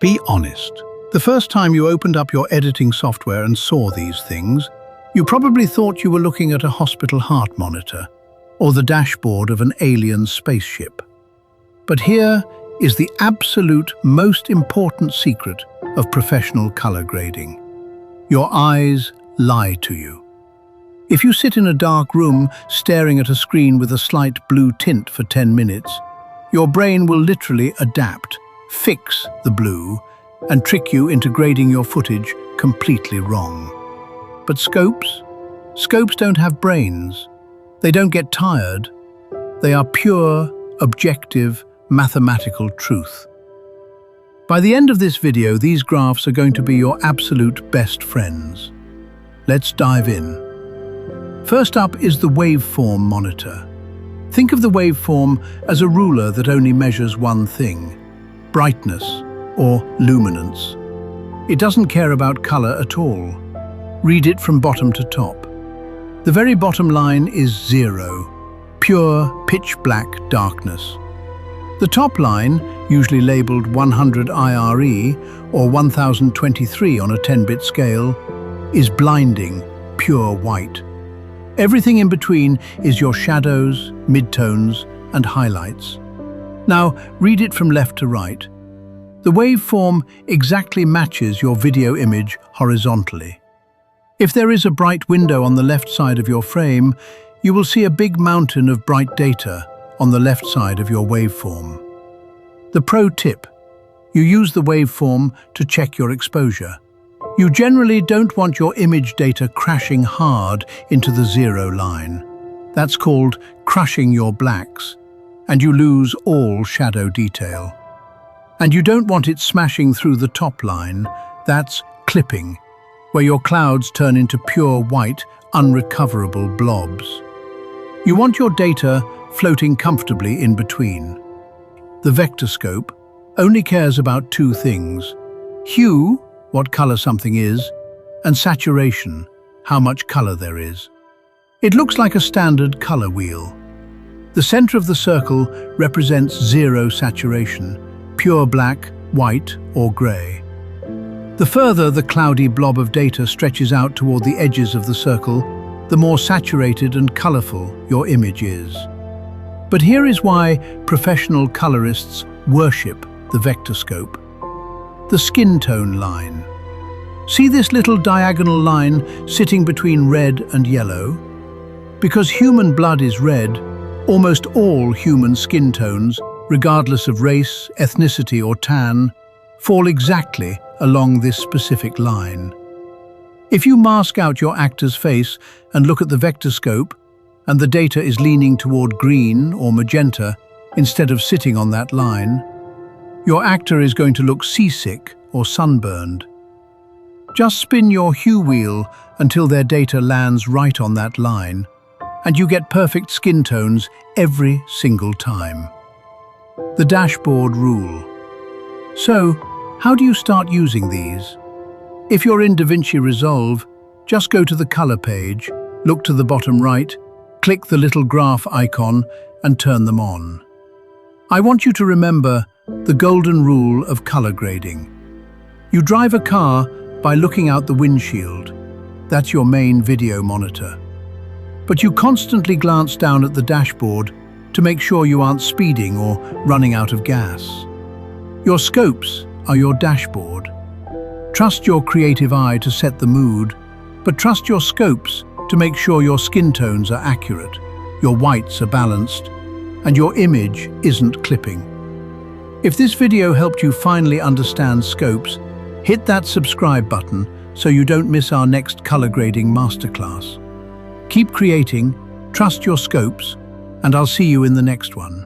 Be honest. The first time you opened up your editing software and saw these things, you probably thought you were looking at a hospital heart monitor or the dashboard of an alien spaceship. But here is the absolute most important secret of professional color grading. Your eyes lie to you. If you sit in a dark room staring at a screen with a slight blue tint for 10 minutes, your brain will literally adapt, fix the blue, and trick you into grading your footage completely wrong. But scopes? Scopes don't have brains. They don't get tired. They are pure, objective, mathematical truth. By the end of this video, these graphs are going to be your absolute best friends. Let's dive in. First up is the waveform monitor. Think of the waveform as a ruler that only measures one thing: brightness or luminance. It doesn't care about color at all. Read it from bottom to top. The very bottom line is 0, pure pitch black darkness. The top line, usually labeled 100 IRE or 1023 on a 10-bit scale, is blinding, pure white. Everything in between is your shadows, midtones, and highlights. Now, read it from left to right. The waveform exactly matches your video image horizontally. If there is a bright window on the left side of your frame, you will see a big mountain of bright data on the left side of your waveform. The pro tip: you use the waveform to check your exposure. You generally don't want your image data crashing hard into the 0 line. That's called crushing your blacks, and you lose all shadow detail. And you don't want it smashing through the top line. That's clipping, where your clouds turn into pure white, unrecoverable blobs. You want your data floating comfortably in between. The Vectorscope only cares about two things: hue, what color something is, and saturation, how much color there is. It looks like a standard color wheel. The center of the circle represents 0 saturation, pure black, white, or gray. The further the cloudy blob of data stretches out toward the edges of the circle, the more saturated and colorful your image is. But here is why professional colorists worship the Vectorscope: the skin tone line. See this little diagonal line sitting between red and yellow? Because human blood is red, almost all human skin tones, regardless of race, ethnicity, or tan, fall exactly along this specific line. If you mask out your actor's face and look at the Vectorscope, and the data is leaning toward green or magenta instead of sitting on that line, your actor is going to look seasick or sunburned. Just spin your hue wheel until their data lands right on that line, and you get perfect skin tones every single time. The dashboard rule. So, how do you start using these? If you're in DaVinci Resolve, just go to the color page, look to the bottom right, click the little graph icon, and turn them on. I want you to remember the golden rule of color grading. You drive a car by looking out the windshield. That's your main video monitor. But you constantly glance down at the dashboard to make sure you aren't speeding or running out of gas. Your scopes are your dashboard. Trust your creative eye to set the mood, but trust your scopes to make sure your skin tones are accurate, your whites are balanced, and your image isn't clipping. If this video helped you finally understand scopes, hit that subscribe button so you don't miss our next color grading masterclass. Keep creating, trust your scopes, and I'll see you in the next one.